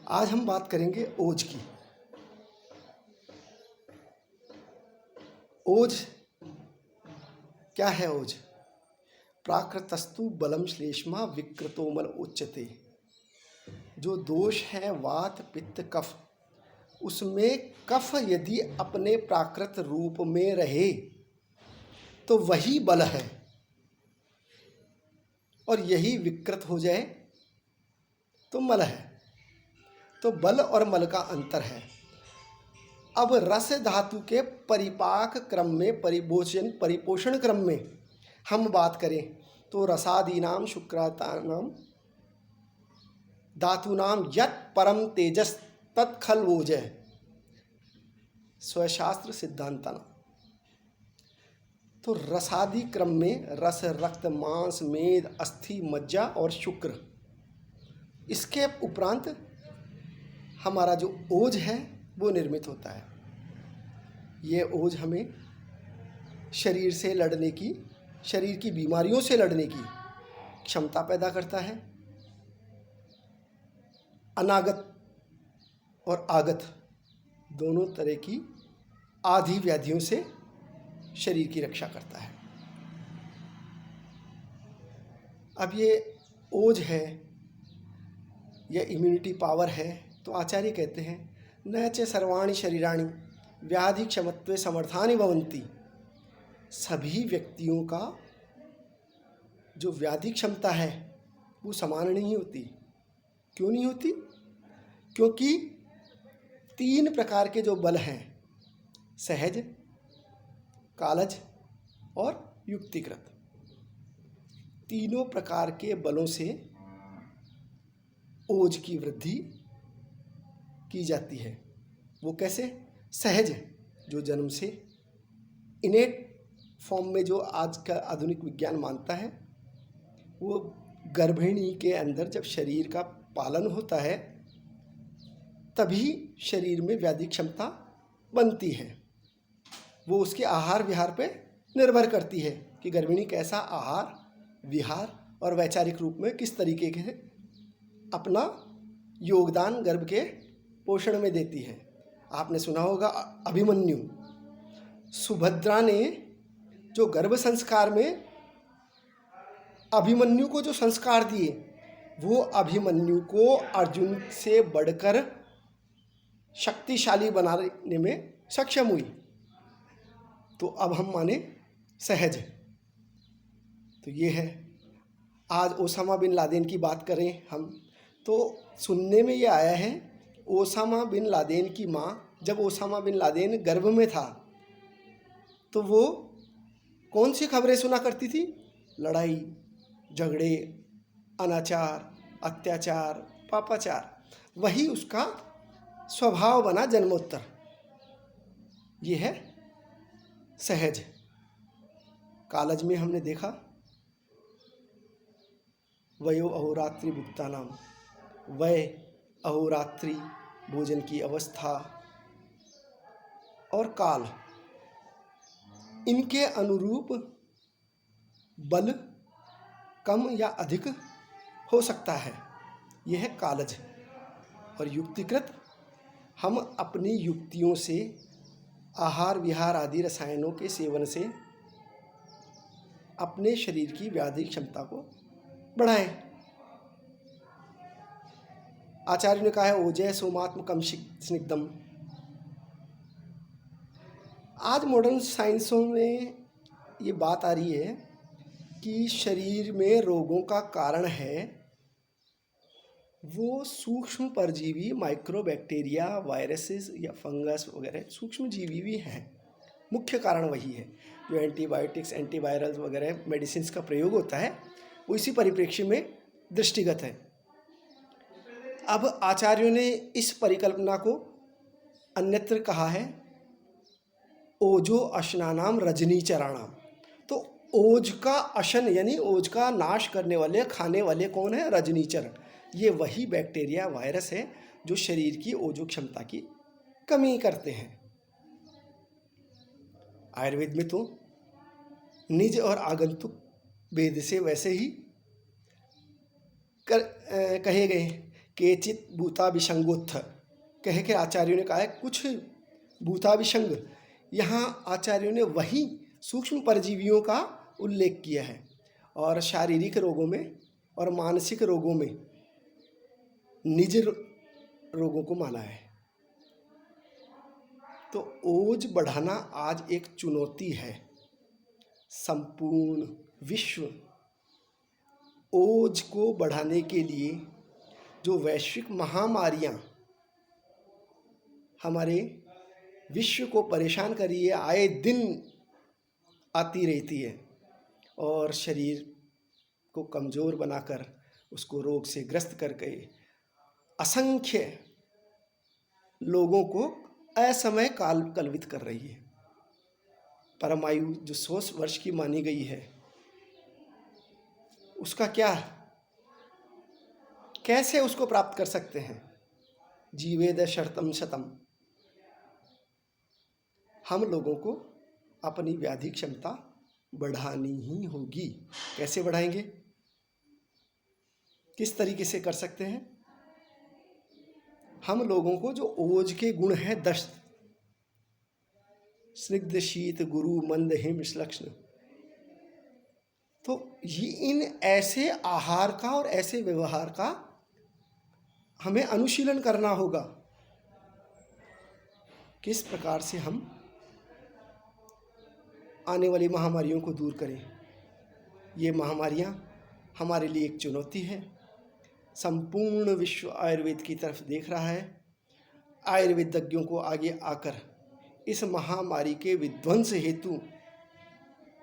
आज हम बात करेंगे ओज की। ओज क्या है? ओज प्राकृतस्तु बलम श्लेष्मा विकृतोमल उच्यते। जो दोष है वात पित्त कफ, उसमें कफ यदि अपने प्राकृत रूप में रहे तो वही बल है, और यही विकृत हो जाए तो मल है। तो बल और मल का अंतर है। अब रस धातु के परिपाक क्रम में, परिपोषण क्रम में हम बात करें तो रसादीनाम शुक्रातानाम धातूनाम यत् परम तेजस तत्खल ओजः स्वशास्त्र सिद्धांतना। तो रसादि क्रम में रस, रक्त, मांस, मेद, अस्थि, मज्जा और शुक्र, इसके उपरांत हमारा जो ओज है वो निर्मित होता है। ये ओज हमें शरीर से लड़ने की, शरीर की बीमारियों से लड़ने की क्षमता पैदा करता है। अनागत और आगत दोनों तरह की आधि व्याधियों से शरीर की रक्षा करता है। अब ये ओज है, यह इम्यूनिटी पावर है। तो आचार्य कहते हैं न च सर्वाणि शरीराणि व्याधि क्षमत्वे समर्थानि भवन्ति। सभी व्यक्तियों का जो व्याधि क्षमता है वो समान नहीं होती। क्यों नहीं होती? क्योंकि 3 प्रकार के जो बल हैं, सहज, कालज और युक्तिकृत, तीनों प्रकार के बलों से ओज की वृद्धि की जाती है। वो कैसे? सहज, जो जन्म से इनेट फॉर्म में, जो आज का आधुनिक विज्ञान मानता है, वो गर्भिणी के अंदर जब शरीर का पालन होता है तभी शरीर में व्याधि क्षमता बनती है। वो उसके आहार विहार पे निर्भर करती है कि गर्भिणी कैसा आहार विहार और वैचारिक रूप में किस तरीके के अपना योगदान गर्भ के पोषण में देती है। आपने सुना होगा अभिमन्यु, सुभद्रा ने जो गर्भ संस्कार में अभिमन्यु को जो संस्कार दिए, वो अभिमन्यु को अर्जुन से बढ़कर शक्तिशाली बनाने में सक्षम हुई। तो अब हम माने सहज। तो ये है। आज ओसामा बिन लादेन की बात करें हम, तो सुनने में ये आया है ओसामा बिन लादेन की माँ, जब ओसामा बिन लादेन गर्भ में था तो वो कौन सी खबरें सुना करती थी? लड़ाई झगड़े, अनाचार, अत्याचार, पापाचार। वही उसका स्वभाव बना जन्मोत्तर। ये है सहज। कालज में हमने देखा वयो अहोरात्रि भुक्तानाम, वय अहोरात्रि भोजन की अवस्था और काल, इनके अनुरूप बल कम या अधिक हो सकता है। यह है कालज। और युक्तिकृत, हम अपनी युक्तियों से, आहार विहार आदि रसायनों के सेवन से अपने शरीर की व्याधि क्षमता को बढ़ाएं। आचार्य ने कहा है ओजः सोमात्मकम स्निग्धम। आज मॉडर्न साइंसों में ये बात आ रही है कि शरीर में रोगों का कारण है वो सूक्ष्म परजीवी, माइक्रोबैक्टीरिया, वायरसेस या फंगस वगैरह सूक्ष्म जीवी भी हैं। मुख्य कारण वही है। जो एंटीबायोटिक्स, एंटीवायरल्स वगैरह मेडिसिन का प्रयोग होता है वो इसी परिप्रेक्ष्य में दृष्टिगत है। अब आचार्यों ने इस परिकल्पना को अन्यत्र कहा है ओजो अशनानाम रजनीचराणाम। तो ओज का अशन यानी ओज का नाश करने वाले, खाने वाले कौन है? रजनीचर। ये वही बैक्टीरिया, वायरस है जो शरीर की ओजो क्षमता की कमी करते हैं। आयुर्वेद में तो निज और आगंतुक भेद से वैसे ही कहे गए केचित भूताभिसंगोत्थ कह के आचार्यों ने कहा है कुछ भूताभिसंग। यहाँ आचार्यों ने वही सूक्ष्म परजीवियों का उल्लेख किया है और शारीरिक रोगों में और मानसिक रोगों में निज रोगों को माना है। तो ओज बढ़ाना आज एक चुनौती है। संपूर्ण विश्व ओज को बढ़ाने के लिए जो वैश्विक महामारियां हमारे विश्व को परेशान कर रही है, आए दिन आती रहती है और शरीर को कमज़ोर बनाकर उसको रोग से ग्रस्त करके असंख्य लोगों को असमय काल कलवित कर रही है। परमायु जो 100 वर्ष की मानी गई है, उसका क्या, कैसे उसको प्राप्त कर सकते हैं? जीवेद शरतम शतम। हम लोगों को अपनी व्याधि क्षमता बढ़ानी ही होगी। कैसे बढ़ाएंगे, किस तरीके से कर सकते हैं? हम लोगों को जो ओज के गुण हैं 10, स्निग्ध शीत गुरु मंद हिम श्लक्ष्ण, तो ये इन ऐसे आहार का और ऐसे व्यवहार का हमें अनुशीलन करना होगा। किस प्रकार से हम आने वाली महामारियों को दूर करें। ये महामारियां हमारे लिए एक चुनौती है। संपूर्ण विश्व आयुर्वेद की तरफ देख रहा है। आयुर्वेदज्ञों को आगे आकर इस महामारी के विध्वंस हेतु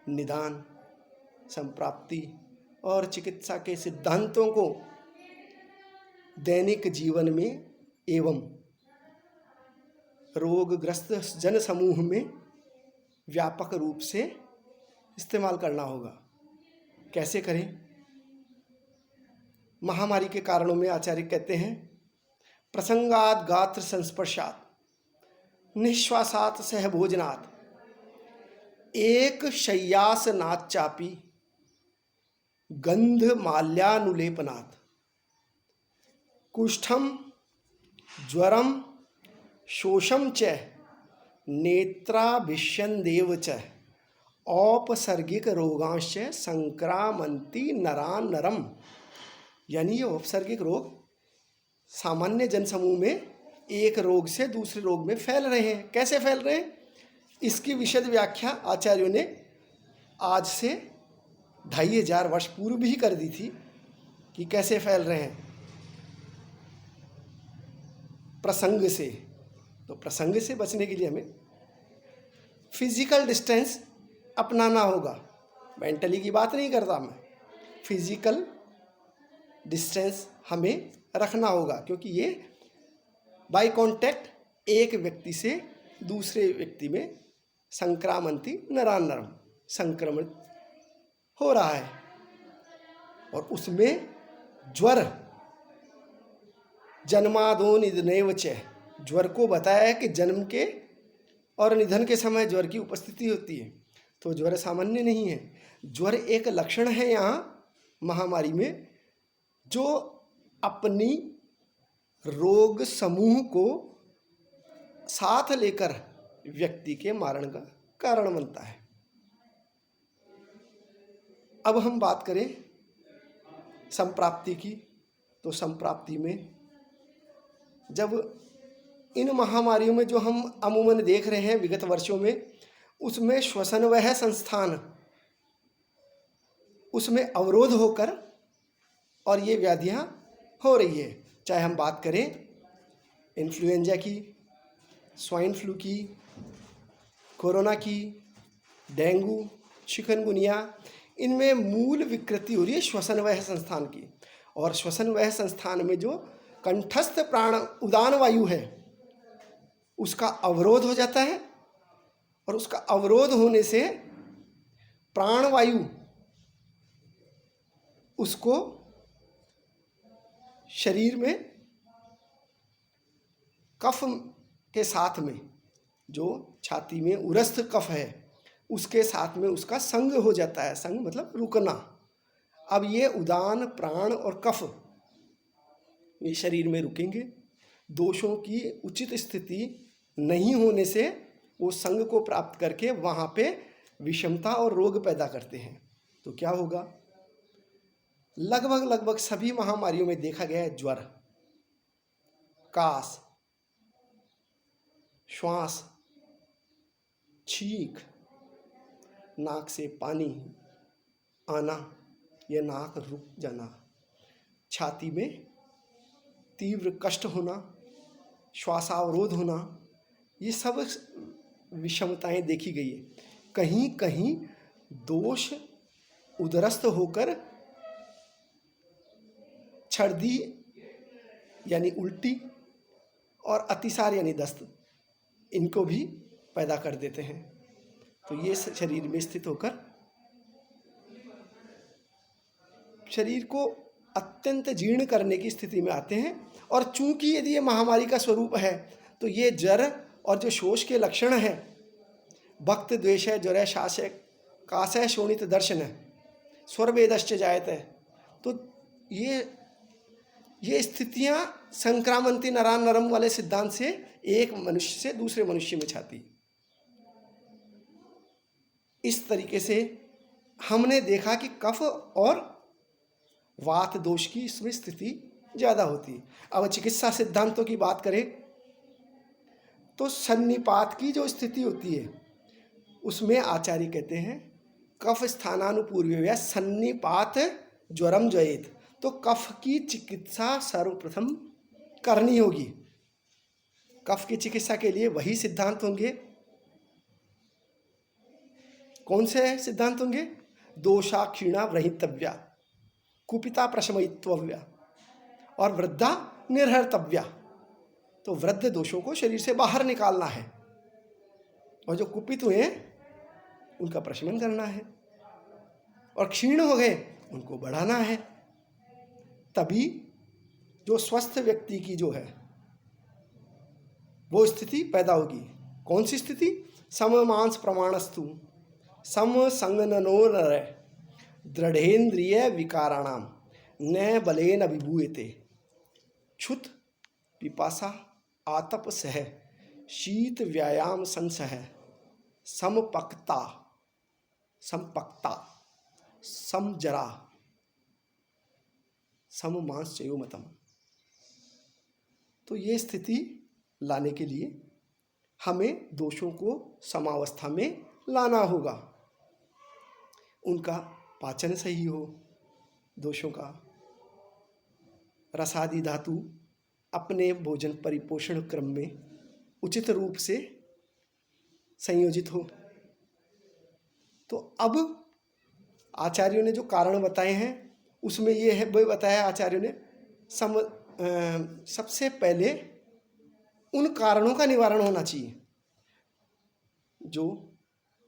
निदान, संप्राप्ति और चिकित्सा के सिद्धांतों को दैनिक जीवन में एवं रोगग्रस्त जन समूह में व्यापक रूप से इस्तेमाल करना होगा। कैसे करें? महामारी के कारणों में आचार्य कहते हैं, प्रसंगात गात्र संस्पर्शात निश्वासात सहभोजनात् एक शय्यासनात् चापि गंध माल्यानुलेपनात् कुष्ठम ज्वरम शोषम च नेत्राभिष्यन्देव च औपसर्गिक रोगांश्च संक्रामन्ति नरान् नरम। यानी ये औपसर्गिक रोग सामान्य जनसमूह में एक रोग से दूसरे रोग में फैल रहे हैं। कैसे फैल रहे हैं, इसकी विशद व्याख्या आचार्यों ने आज से 2500 वर्ष पूर्व भी कर दी थी कि कैसे फैल रहे हैं। प्रसंग से, तो प्रसंग से बचने के लिए हमें फिजिकल डिस्टेंस अपनाना होगा। मेंटली की बात नहीं करता मैं, फिजिकल डिस्टेंस हमें रखना होगा, क्योंकि ये बाय कांटेक्ट एक व्यक्ति से दूसरे व्यक्ति में संक्रामंती नरान् नरम संक्रमण हो रहा है। और उसमें ज्वर जन्मादो निधनेव च, ज्वर को बताया है कि जन्म के और निधन के समय ज्वर की उपस्थिति होती है। तो ज्वर सामान्य नहीं है, ज्वर एक लक्षण है यहाँ महामारी में जो अपनी रोग समूह को साथ लेकर व्यक्ति के मारण का कारण बनता है। अब हम बात करें संप्राप्ति की, तो संप्राप्ति में जब इन महामारियों में जो हम अमूमन देख रहे हैं विगत वर्षों में, उसमें श्वसन वह संस्थान उसमें अवरोध होकर और ये व्याधियां हो रही है। चाहे हम बात करें इन्फ्लुएंजा की, स्वाइन फ्लू की, कोरोना की, डेंगू, चिकनगुनिया, इनमें मूल विकृति हो रही है श्वसन वह संस्थान की। और श्वसन वह संस्थान में जो कंठस्थ प्राण उदान वायु है उसका अवरोध हो जाता है, और उसका अवरोध होने से प्राणवायु उसको शरीर में कफ के साथ में, जो छाती में उरस्थ कफ है उसके साथ में उसका संग हो जाता है। संग मतलब रुकना। अब ये उदान, प्राण और कफ ये शरीर में रुकेंगे। दोषों की उचित स्थिति नहीं होने से वो संग को प्राप्त करके वहाँ पे विषमता और रोग पैदा करते हैं। तो क्या होगा? लगभग सभी महामारियों में देखा गया है ज्वर, कास, श्वास, छींक, नाक से पानी आना या नाक रुक जाना, छाती में तीव्र कष्ट होना, श्वासावरोध होना, ये सब विषमताएं देखी गई है। कहीं कहीं दोष उदरस्त होकर छर्दी यानी उल्टी और अतिसार यानी दस्त, इनको भी पैदा कर देते हैं। तो ये शरीर में स्थित होकर शरीर को अत्यंत जीर्ण करने की स्थिति में आते हैं। और चूंकि यदि ये महामारी का स्वरूप है तो ये जर और जो शोष के लक्षण है, भक्त द्वेष है, ज्वर है, शास है, कास है, शोणित दर्शन है, स्वरवेदश्च जायते, तो ये स्थितियां संक्रामंती नरान नरम वाले सिद्धांत से एक मनुष्य से दूसरे मनुष्य में छाती। इस तरीके से हमने देखा कि कफ और वात दोष की इसमें स्थिति ज़्यादा होती है। अब चिकित्सा सिद्धांतों की बात करें तो सन्निपात की जो स्थिति होती है उसमें आचार्य कहते हैं कफ स्थानानुपूर्व सन्निपात ज्वरम जयेत। तो कफ की चिकित्सा सर्वप्रथम करनी होगी। कफ की चिकित्सा के लिए वही सिद्धांत होंगे। कौन से सिद्धांत होंगे? दोषा क्षीणा व्रहितव्या, कुपिता प्रशमयित्व्या और वृद्धा निर्हर्तव्या। तो वृद्ध दोषों को शरीर से बाहर निकालना है और जो कुपित हुए उनका प्रशमन करना है, और क्षीण हो गए उनको बढ़ाना है। तभी जो स्वस्थ व्यक्ति की जो है वो स्थिति पैदा होगी। कौन सी स्थिति? सम मांस प्रमाणस्तु सम संगननो नर दृढ़ेन्द्रिय विकाराणाम न बलेन अभिभूयते क्षुत पिपासा आतप सह शीत व्यायाम संसह समपक्ता समजरा सममांस चयोमतम। तो ये स्थिति लाने के लिए हमें दोषों को समावस्था में लाना होगा। उनका पाचन सही हो, दोषों का रसादि धातु अपने भोजन परिपोषण क्रम में उचित रूप से संयोजित हो। तो अब आचार्यों ने जो कारण बताए हैं उसमें ये है, वो बताया आचार्यों ने सबसे पहले उन कारणों का निवारण होना चाहिए। जो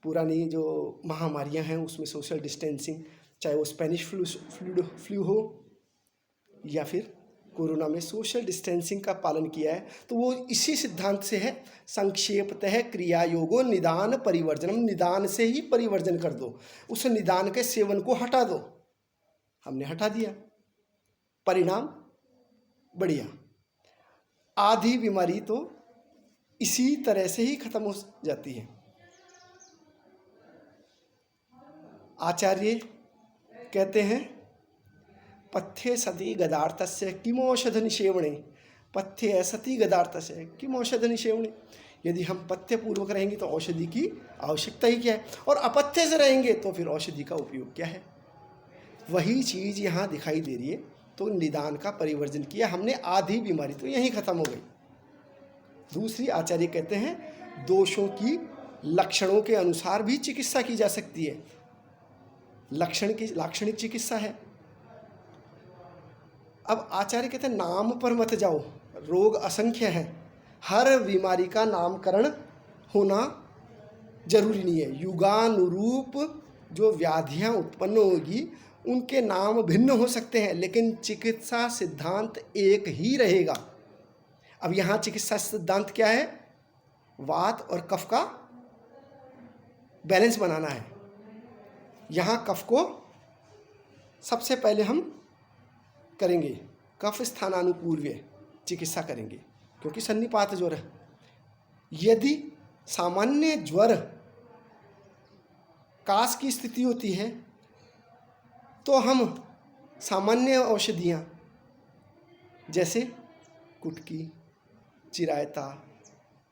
पुरानी जो महामारियां हैं उसमें सोशल डिस्टेंसिंग, चाहे वो स्पेनिश फ्लू हो या फिर कोरोना में सोशल डिस्टेंसिंग का पालन किया है, तो वो इसी सिद्धांत से है। संक्षेपतः क्रिया योगो निदान परिवर्जनम, निदान से ही परिवर्जन कर दो, उस निदान के सेवन को हटा दो। हमने हटा दिया, परिणाम बढ़िया। आधी बीमारी तो इसी तरह से ही खत्म हो जाती है। आचार्य कहते हैं पथ्ये सति गदार्थस्य किमौषध निषेवणे, पथ्ये सति गदार्थस्य किमौषध निषेवणे। यदि हम पथ्य पूर्वक रहेंगे तो औषधि की आवश्यकता ही क्या है, और अपथ्य से रहेंगे तो फिर औषधि का उपयोग क्या है। वही चीज़ यहाँ दिखाई दे रही है। तो निदान का परिवर्जन किया हमने, आधी बीमारी तो यहीं खत्म हो गई। दूसरी आचार्य कहते हैं दोषों की लक्षणों के अनुसार भी चिकित्सा की जा सकती है। लक्षण की लाक्षणिक चिकित्सा है। अब आचार्य कहते हैं नाम पर मत जाओ, रोग असंख्य है, हर बीमारी का नामकरण होना जरूरी नहीं है। युगानुरूप जो व्याधियां उत्पन्न होगी उनके नाम भिन्न हो सकते हैं, लेकिन चिकित्सा सिद्धांत एक ही रहेगा। अब यहाँ चिकित्सा सिद्धांत क्या है? वात और कफ का बैलेंस बनाना है। यहाँ कफ को सबसे पहले हम करेंगे कफ स्थानानुपूर्व चिकित्सा करेंगे, क्योंकि सन्निपात ज्वर है। यदि सामान्य ज्वर कास की स्थिति होती है तो हम सामान्य औषधियाँ जैसे कुटकी, चिरायता,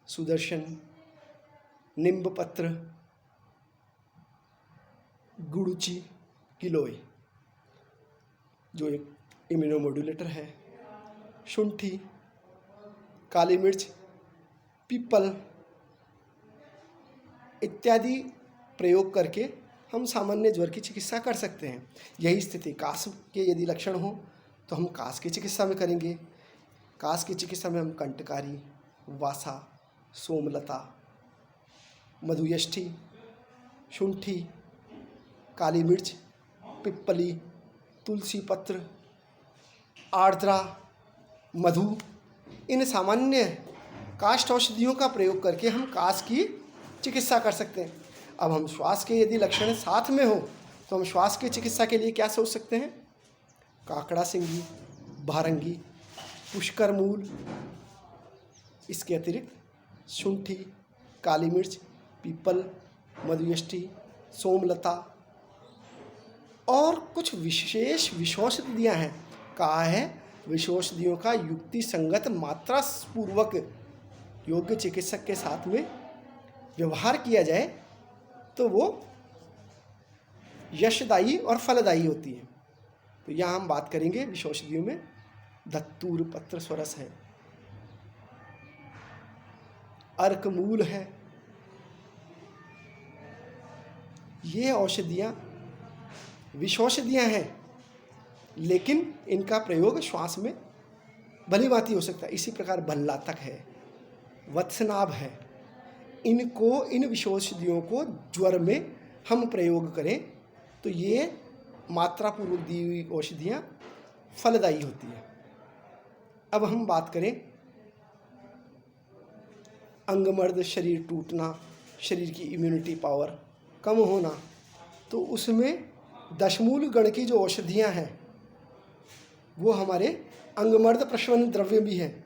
सुदर्शन, निम्बपत्र, गुड़ुचि, गिलोय जो एक इम्यूनोमोड्यूलेटर है, शुंठी, काली मिर्च, पीपल इत्यादि प्रयोग करके हम सामान्य ज्वर की चिकित्सा कर सकते हैं। यही स्थिति कास के यदि लक्षण हो तो हम कास की चिकित्सा में करेंगे। कास की चिकित्सा में हम कंटकारी, वासा, सोमलता, मधुयष्टि, शुंठी, काली मिर्च, पिप्पली, तुलसी पत्र, आर्द्रा, मधु, इन सामान्य काष्ठ औषधियों का प्रयोग करके हम कास की चिकित्सा कर सकते हैं। अब हम श्वास के यदि लक्षण साथ में हो तो हम श्वास की चिकित्सा के लिए क्या सोच सकते हैं? काकड़ा सिंगी, भारंगी, पुष्कर मूल, इसके अतिरिक्त शुंठी, काली मिर्च, पीपल, मधुयष्टि, सोमलता और कुछ विशेष विषौषधियाँ हैं। कहा है विषौषधियों का युक्ति संगत मात्रा पूर्वक योग्य चिकित्सक के साथ में व्यवहार किया जाए तो वो यशदायी और फलदायी होती है। तो यहाँ हम बात करेंगे विषौषधियों में धतूर पत्र स्वरस है, अर्कमूल है। ये औषधियाँ विषौषधियाँ हैं, लेकिन इनका प्रयोग श्वास में भली भांति हो सकता है। इसी प्रकार भल्लातक है, वत्सनाभ है। इन विषौषधियों को ज्वर में हम प्रयोग करें तो ये मात्रापूर्वक दी हुई औषधियाँ फलदायी होती है। अब हम बात करें अंगमर्द, शरीर टूटना, शरीर की इम्यूनिटी पावर कम होना, तो उसमें दशमूल गण की जो औषधियाँ हैं वो हमारे अंगमर्द प्रशमन द्रव्य भी हैं।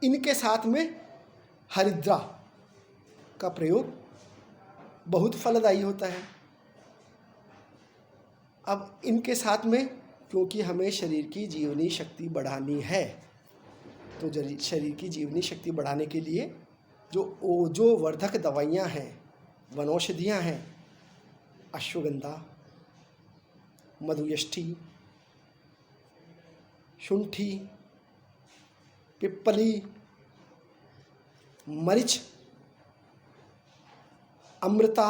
इनके साथ में हरिद्रा का प्रयोग बहुत फलदायी होता है। अब इनके साथ में क्योंकि हमें शरीर की जीवनी शक्ति बढ़ानी है, तो शरीर की जीवनी शक्ति बढ़ाने के लिए जो ओजो वर्धक दवाइयाँ हैं, वनौषधियाँ हैं, अश्वगंधा, मधुयष्टि, शुंठी, पिप्पली, मरीच, अमृता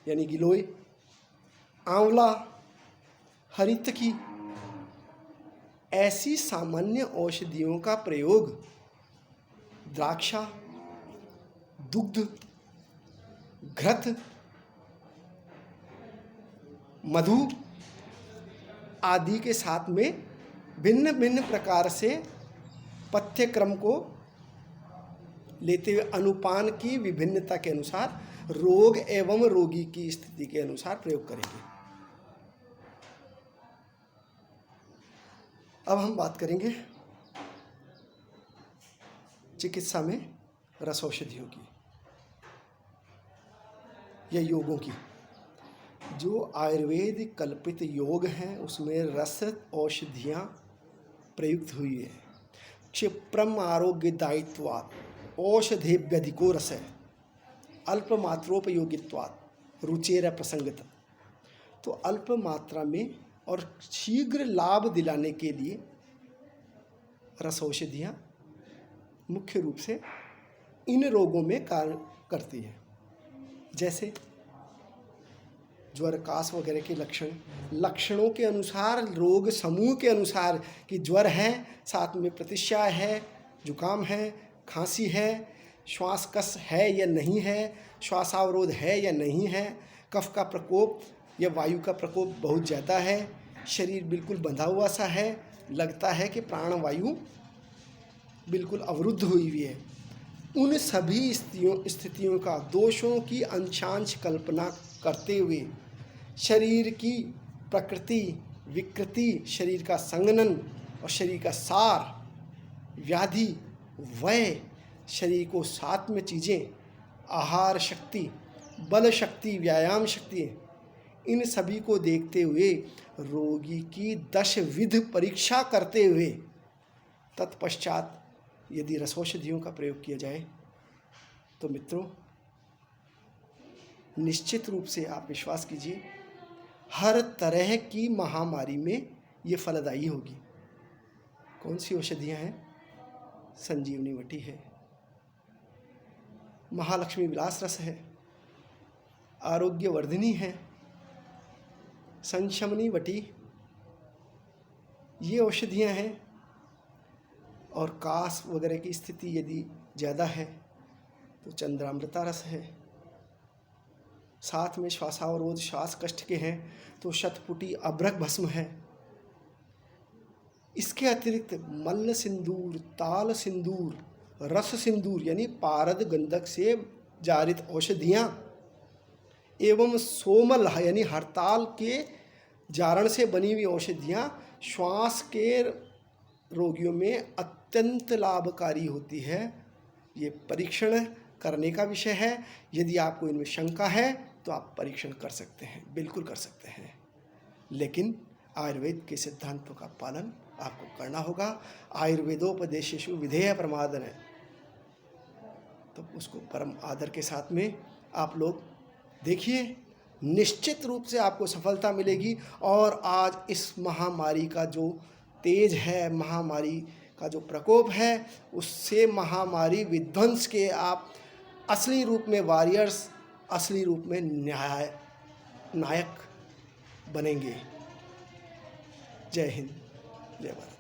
यानी गिलोय, आंवला, हरितकी, ऐसी सामान्य औषधियों का प्रयोग द्राक्षा, दुग्ध, घृत, मधु आदि के साथ में भिन्न भिन्न प्रकार से पथ्यक्रम को लेते हुए अनुपान की विभिन्नता के अनुसार रोग एवं रोगी की स्थिति के अनुसार प्रयोग करेंगे। अब हम बात करेंगे चिकित्सा में रस औषधियों की या योगों की। जो आयुर्वेद कल्पित योग हैं उसमें रस औषधियाँ प्रयुक्त हुई है। क्षिप्रम आरोग्यदायित्वात् औषधेभ्यधिको रस है, अल्प मात्रोपयोगित्वात् रुचेर प्रसंगत। तो अल्प मात्रा में और शीघ्र लाभ दिलाने के लिए रस औषधियाँ मुख्य रूप से इन रोगों में कार्य करती है। जैसे ज्वर, कास वगैरह के लक्षणों के अनुसार, रोग समूह के अनुसार कि ज्वर है, साथ में प्रतिश्याय है, जुकाम है, खांसी है, श्वासकस है या नहीं है, श्वासावरोध है या नहीं है, कफ का प्रकोप या वायु का प्रकोप बहुत ज़्यादा है, शरीर बिल्कुल बंधा हुआ सा है, लगता है कि प्राणवायु बिल्कुल अवरुद्ध हुई हुई है। उन सभी स्थितियों का दोषों की अंशांश कल्पना करते हुए शरीर की प्रकृति विकृति, शरीर का संघनन और शरीर का सार, व्याधि, वय, शरीर को साथ में चीज़ें, आहार शक्ति, बल शक्ति, व्यायाम शक्ति, इन सभी को देखते हुए रोगी की 10 विध परीक्षा करते हुए तत्पश्चात यदि रसौषधियों का प्रयोग किया जाए तो मित्रों निश्चित रूप से आप विश्वास कीजिए हर तरह की महामारी में ये फलदायी होगी। कौन सी औषधियाँ हैं? संजीवनी वटी है, महालक्ष्मी विलास रस है, आरोग्यवर्धिनी है, संशमनी वटी, ये औषधियाँ हैं। और कास वगैरह की स्थिति यदि ज़्यादा है तो चंद्रामृता रस है। साथ में श्वासावरोध, श्वास कष्ट के हैं तो शतपुटी अभ्रक भस्म है। इसके अतिरिक्त मल्ल सिंदूर, ताल सिंदूर, रस सिंदूर यानी पारद गंधक से जारित औषधियाँ एवं सोमल यानी हड़ताल के जारण से बनी हुई औषधियाँ श्वास के रोगियों में अत्यंत लाभकारी होती है। ये परीक्षण करने का विषय है। यदि आपको इनमें शंका है तो आप परीक्षण कर सकते हैं, बिल्कुल कर सकते हैं, लेकिन आयुर्वेद के सिद्धांतों का पालन आपको करना होगा। आयुर्वेदोपदेशेषु विधेय प्रमादन है, तो उसको परम आदर के साथ में आप लोग देखिए, निश्चित रूप से आपको सफलता मिलेगी। और आज इस महामारी का जो तेज है, महामारी का जो प्रकोप है, उससे महामारी विध्वंस के आप असली रूप में वॉरियर्स, असली रूप में नायक बनेंगे। जय हिंद, जय भारत।